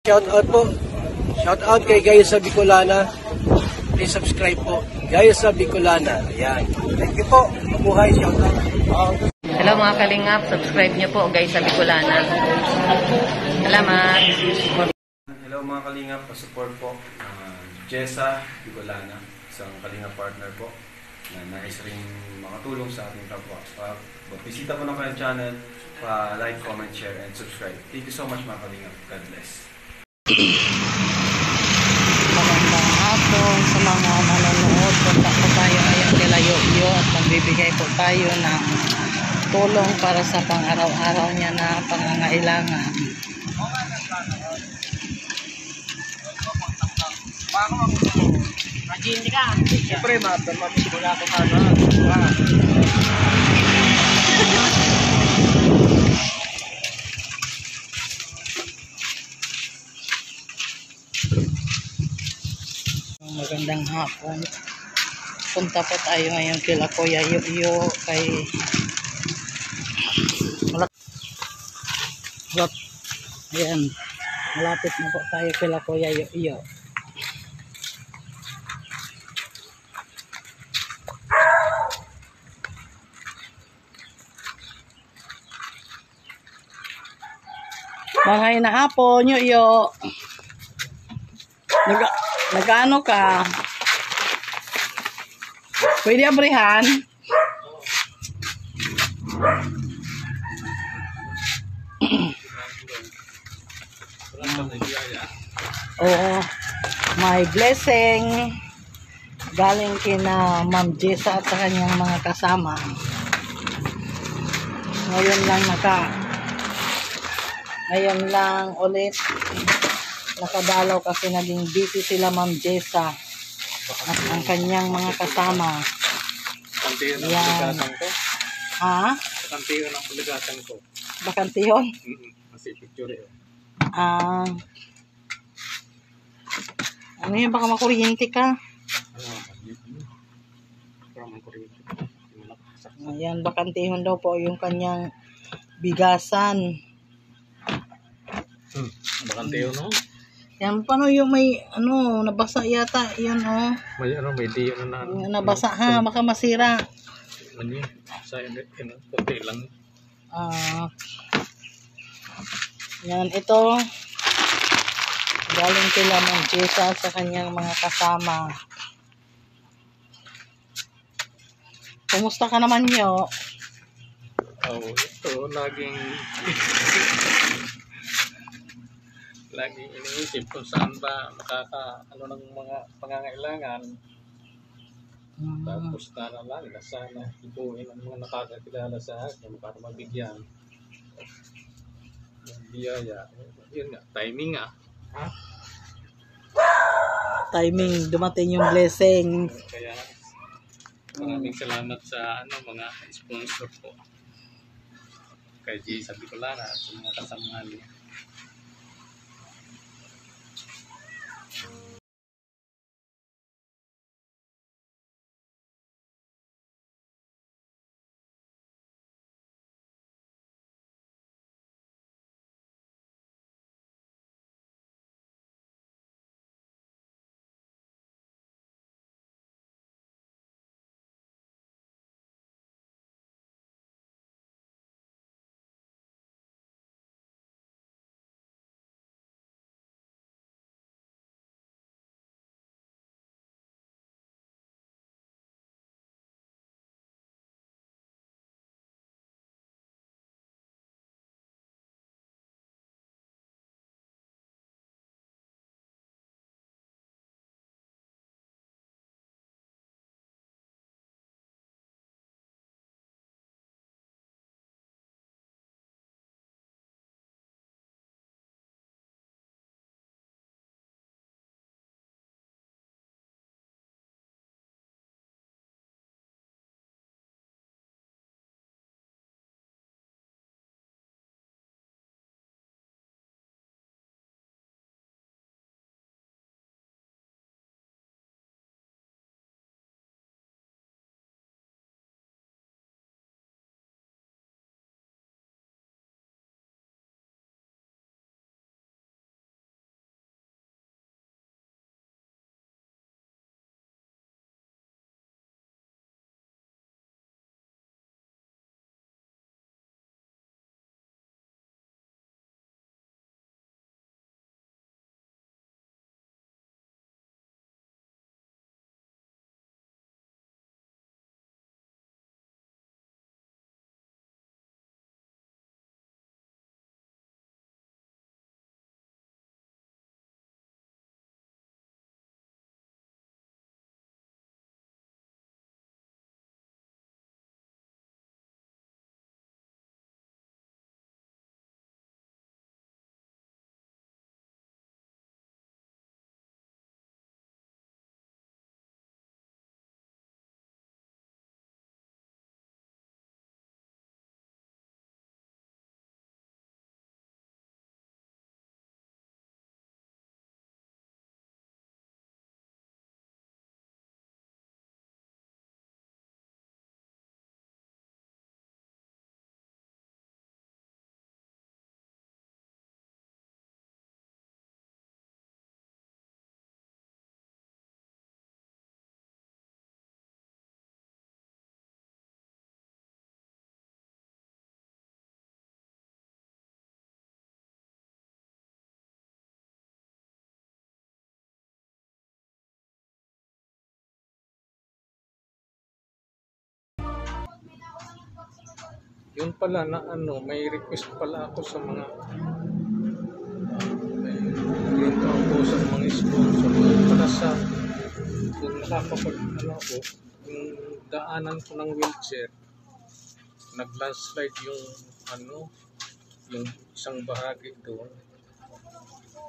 Shout out po. Shout out kay Gaya sa Bicolana. Please subscribe po. Gaya sa Bicolana. Ayan. Thank you po. Mabuhay. Shout out. Hello mga kalingap. Subscribe niyo po Gaya sa Bicolana. Salamat. Hello mga kalingap. Pa-support po. Jessa Bicolana. Isang kalingap partner po. Na nais rin makatulong sa ating kapwa. Bisita po ng kanyang channel. Pa-like, comment, share, and subscribe. Thank you so much mga kalingap. God bless. Magandang hapon sa mga nanonood. Punta po tayo ngayon kila Yoyo at magbibigay po tayo ng tulong para sa pang-araw-araw niya na pangangailangan. Siyempre, mapipigula ko sana. Magandang hapon. Punta po tayo ngayon kila Kuya Yoyo kay ayan, malapit na po tayo kila Kuya Yoyo. Mga inahapon, Yoyo. Nag-ano ka? Pwede abrihan? Oo. May blessing galing kina Ma'am Jessa at sa kanyang mga kasama. Ngayon lang ulit nakadalaw kasi naging busy sila Ma'am Jessa at ang kanyang mga kasama. Yan. Ha? Bakantiyo ng puligatan ko. Bakantiyon? Kasi picture eh. Ano yun? Baka makuryente ka. Ayan, bakantihon daw po yung kanyang bigasan. Bakantiyo no? Yan, paano yung may, nabasa yata, yan, May diyo na nabasa ha, baka masira. Ano yun? Sa konti lang. Yan, ito. Galing kila Ma'am Jessa sa kanyang mga kasama. Kumusta ka naman, Yo? Ito, laging iniisip kung saan ba ng mga pangangailangan. Tapos lang na sana ibuhin ang mga nakakakilala sa akin para mabigyan ng biyaya. Yun nga, timing nga. Timing, dumating yung blessing. Kaya maraming salamat sa mga sponsor po. Kay G sa Bicolana at sa mga kasamahan niya. Yun pala na ano, may request pala ako sa mga may dito ako sa mga sponsor para sa kung nakakapag ano ako, yung daanan ko ng wheelchair, nag-landslide yung ano, yung isang bahagi doon.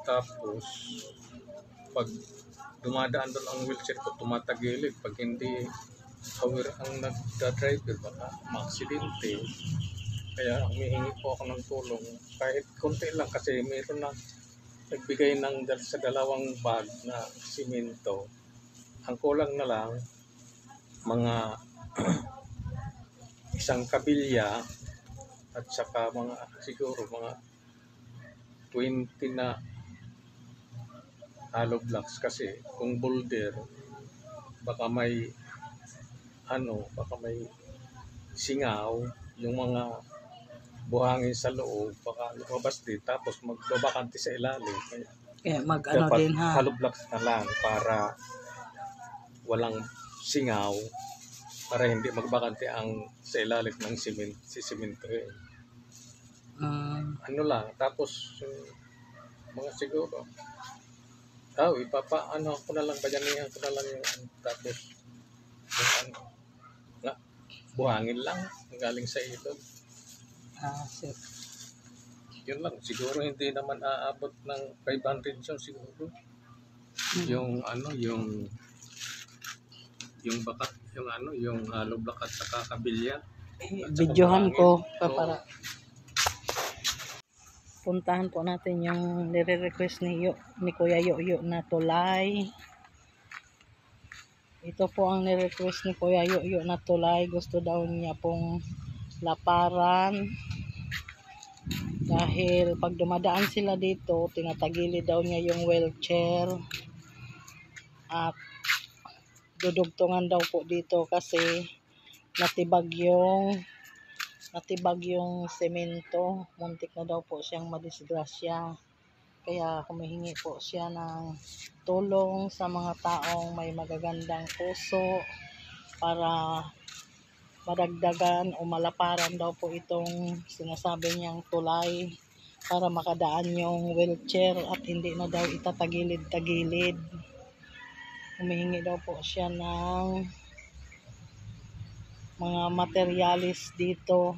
Tapos pag dumadaan doon ang wheelchair ko, tumatagilid. Pag hindi aware ang nagda-driver, baka maaksidente. Kaya humihingi po ako ng tulong. Kahit konti lang kasi mayroon na nagbigay ng sa dalawang bag na simento. Ang kulang na lang, mga isang kabilya at saka mga siguro mga 20 na hollow blocks kasi kung boulder baka may baka may singaw yung mga buhangin sa loob, baka lumabas din tapos magbabakante sa ilalim. Kaya mag-ano Dapat din ha. hollow blocks na lang para walang singaw, para hindi magbakante ang sa ilalim ng simento eh. Ano lang, tapos mga siguro ipapaano ko na lang, bayanihan ko na lang yung tapos yung nga, buhangin lang galing sa ilog. Sir. Yun lang, siguro hindi naman aabot ng 500 yun siguro. Yung yung bakat, yung hollow block at saka kabilya. Videohan ko Oo. para puntahan po natin yung nire-request ni Kuya Yoyo na tulay. Ito po ang nire-request ni Kuya Yoyo na tulay. Gusto daw niya pong laparan. Dahil pag dumadaan sila dito, tinatagili daw niya yung wheelchair. At dudugtungan daw po dito kasi natibag yung semento. Muntik na daw po siyang madisgrasya. Kaya humihingi po siya ng tulong sa mga taong may magagandang puso para madagdagan o malaparan daw po itong sinasabi niyang tulay para makadaan yung wheelchair at hindi na daw itatagilid-tagilid. Humihingi daw po siya ng mga materialis dito